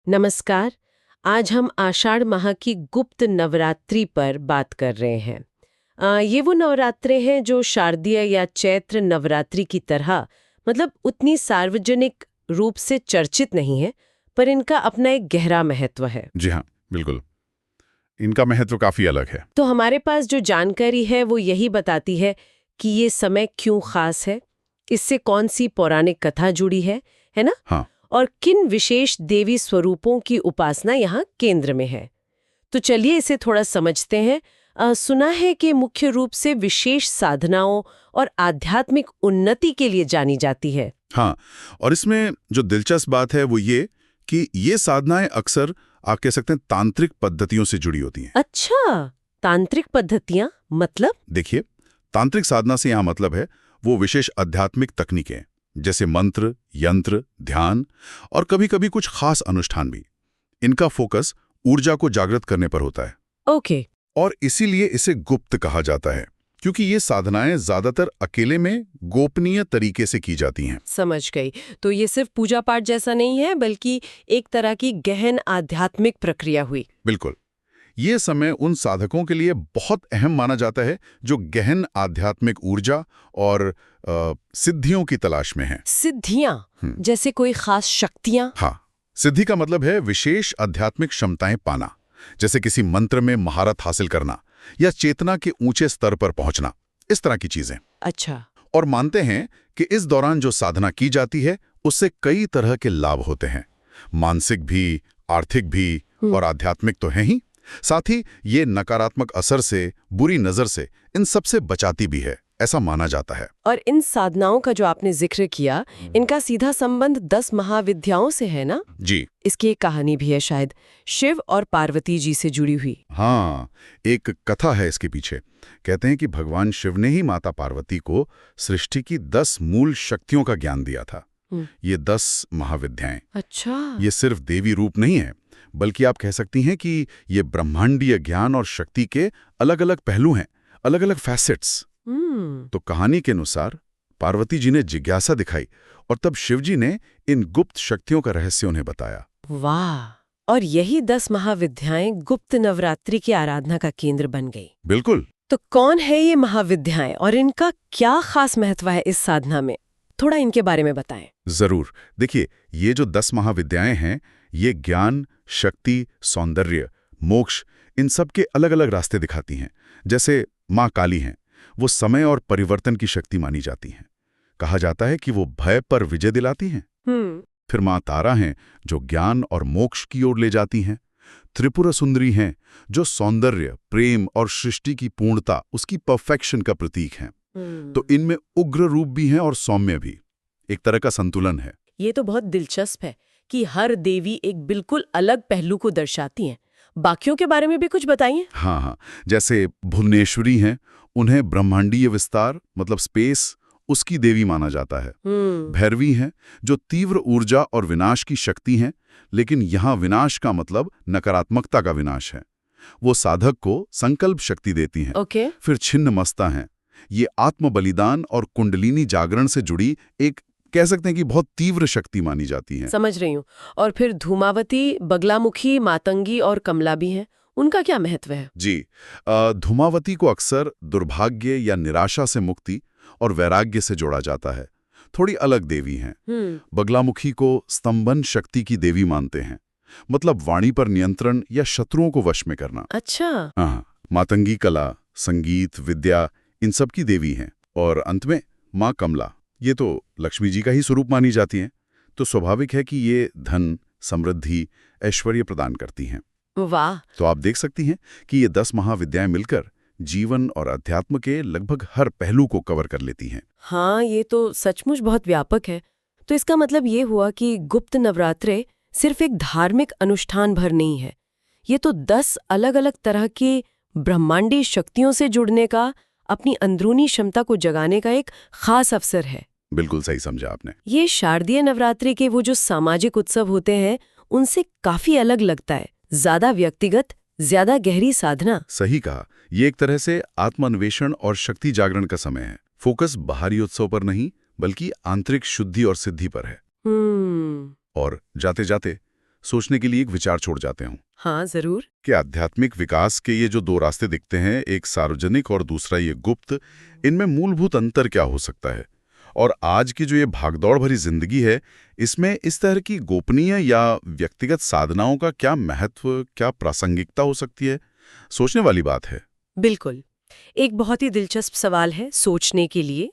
नमस्कार। आज हम आषाढ़ माह की गुप्त नवरात्रि पर बात कर रहे हैं। ये वो नवरात्रे हैं जो शारदीय या चैत्र नवरात्रि की तरह मतलब उतनी सार्वजनिक रूप से चर्चित नहीं है, पर इनका अपना एक गहरा महत्व है। जी हाँ, बिल्कुल। इनका महत्व काफी अलग है। तो हमारे पास जो जानकारी है वो यही बताती है कि ये समय क्यों खास है, इससे कौन सी पौराणिक कथा जुड़ी है ना? हाँ, और किन विशेष देवी स्वरूपों की उपासना यहाँ केंद्र में है। तो चलिए इसे थोड़ा समझते हैं। सुना है कि मुख्य रूप से विशेष साधनाओं और आध्यात्मिक उन्नति के लिए जानी जाती है। हाँ। और इसमें जो दिलचस्प बात है वो ये कि ये साधनाएं अक्सर आप कह सकते हैं तांत्रिक पद्धतियों से जुड़ी होती हैं। अच्छा, तांत्रिक पद्धतियां मतलब? देखिए, तांत्रिक साधना से यहाँ मतलब है वो विशेष आध्यात्मिक तकनीकें जैसे मंत्र, यंत्र, ध्यान और कभी-कभी कुछ खास अनुष्ठान भी। इनका फोकस ऊर्जा को जागृत करने पर होता है ओके। और इसीलिए इसे गुप्त कहा जाता है, क्योंकि ये साधनाएं ज्यादातर अकेले में गोपनीय तरीके से की जाती हैं। समझ गई। तो ये सिर्फ पूजा पाठ जैसा नहीं है, बल्कि एक तरह की गहन आध्यात्मिक प्रक्रिया हुई। बिल्कुल। ये समय उन साधकों के लिए बहुत अहम माना जाता है जो गहन आध्यात्मिक ऊर्जा और सिद्धियों की तलाश में हैं। सिद्धियां? जैसे कोई खास शक्तियां? हाँ, सिद्धि का मतलब है विशेष आध्यात्मिक क्षमताएं पाना, जैसे किसी मंत्र में महारत हासिल करना या चेतना के ऊंचे स्तर पर पहुंचना, इस तरह की चीजें। अच्छा। और मानते हैं कि इस दौरान जो साधना की जाती है उससे कई तरह के लाभ होते हैं, मानसिक भी, आर्थिक भी और आध्यात्मिक तो है ही। साथ ही ये नकारात्मक असर से, बुरी नजर से इन सबसे बचाती भी है, ऐसा माना जाता है। और इन साधनाओं का जो आपने जिक्र किया, इनका सीधा संबंध 10 महाविद्याओं से है ना? जी इसकी एक कहानी भी है शायद, शिव और पार्वती जी से जुड़ी हुई। हाँ, एक कथा है इसके पीछे। कहते हैं कि भगवान शिव ने ही माता पार्वती को सृष्टि की 10 मूल शक्तियों का ज्ञान दिया था। ये 10 महाविद्याएं। अच्छा। ये सिर्फ देवी रूप नहीं है, बल्कि आप कह सकती हैं कि ये ब्रह्मांडीय ज्ञान और शक्ति के अलग-अलग पहलू हैं, अलग-अलग फैसेट्स। तो कहानी के अनुसार पार्वती जी ने जिज्ञासा दिखाई और तब शिव जी ने इन गुप्त शक्तियों का रहस्य उन्हें बताया। वाह! और यही 10 महाविद्याएं गुप्त नवरात्रि की आराधना का केंद्र बन गई। बिल्कुल। तो कौन है ये महाविद्याएं और इनका क्या खास महत्व है इस साधना में? थोड़ा इनके बारे में बताएं। जरूर। देखिए, ये जो 10 महाविद्याएं हैं, ये ज्ञान, शक्ति, सौंदर्य, मोक्ष, इन सब के अलग-अलग रास्ते दिखाती हैं। जैसे माँ काली हैं, वो समय और परिवर्तन की शक्ति मानी जाती हैं। कहा जाता है कि वो भय पर विजय दिलाती हैं। फिर माँ तारा हैं, जो ज्ञान और मोक्ष की ओर ले जाती हैं। त्रिपुरा सुंदरी हैं, जो सौंदर्य, प्रेम और सृष्टि की पूर्णता, उसकी परफेक्शन का प्रतीक हैं। तो इनमें उग्र रूप भी हैं और सौम्य भी, एक तरह का संतुलन है। ये तो बहुत दिलचस्प है कि हर देवी एक बिल्कुल अलग पहलू को दर्शाती हैं। बाकियों के बारे में भी कुछ बताइए। हाँ, जैसे भुवनेश्वरी हैं, उन्हें ब्रह्मांडीय विस्तार मतलब स्पेस, उसकी देवी माना जाता है। भैरवी हैं, जो तीव्र ऊर्जा और विनाश की शक्ति हैं, लेकिन यहाँ विनाश का मतलब नकारात्मकता का विनाश है। वो साधक को संकल्प शक्ति देती हैं। ओके। फिर छिन्नमस्ता हैं, ये आत्म बलिदान और कुंडलिनी जागरण से जुड़ी एक कह सकते हैं कि बहुत तीव्र शक्ति मानी जाती है। समझ रही हूँ। और फिर धूमावती, बगलामुखी, मातंगी और कमला भी हैं। उनका क्या महत्व है? जी, धूमावती को अक्सर दुर्भाग्य या निराशा से मुक्ति और वैराग्य से जोड़ा जाता है। थोड़ी अलग देवी हैं। बगलामुखी को स्तंभन शक्ति की देवी मानते हैं, मतलब वाणी पर नियंत्रण या शत्रुओं को वश में करना। अच्छा। हाँ, मातंगी कला, संगीत, विद्या, इन सब की देवी हैं। और अंत में माँ कमला, ये तो लक्ष्मी जी का ही स्वरूप मानी जाती हैं। तो स्वाभाविक है कि ये धन, समृद्धि, ऐश्वर्य प्रदान करती हैं। वाह! तो आप देख सकती हैं कि ये 10 महाविद्याएं मिलकर जीवन और अध्यात्म के लगभग हर पहलू को कवर कर लेती हैं। हाँ, ये तो सचमुच बहुत व्यापक है। तो इसका मतलब ये हुआ कि गुप्त नवरात्रे सिर्फ एक धार्मिक अनुष्ठान भर नहीं है। ये तो 10 अलग-अलग तरह की ब्रह्मांडी शक्तियों से जुड़ने का, अपनी अंदरूनी क्षमता को जगाने का एक खास अवसर है। बिल्कुल सही समझा आपने। ये शारदीय नवरात्रि के वो जो सामाजिक उत्सव होते हैं, उनसे काफी अलग लगता है। ज्यादा व्यक्तिगत, ज्यादा गहरी साधना। सही कहा। ये एक तरह से आत्मान्वेषण और शक्ति जागरण का समय है। फोकस बाहरी उत्सव पर नहीं, बल्कि आंतरिक शुद्धि और सिद्धि पर है। और जाते जाते सोचने के लिए एक विचार छोड़ जाते हों हाँ, जरूर। कि आध्यात्मिक विकास के ये जो दो रास्ते दिखते हैं, एक सार्वजनिक और दूसरा ये गुप्त, इनमें मूलभूत अंतर क्या हो सकता है? और आज की जो ये भागदौड़ भरी जिंदगी है, इसमें इस तरह की गोपनीय या व्यक्तिगत साधनाओं का क्या महत्व, क्या प्रासंगिकता हो सकती है? सोचने वाली बात है। बिल्कुल। एक बहुत ही दिलचस्प सवाल है सोचने के लिए।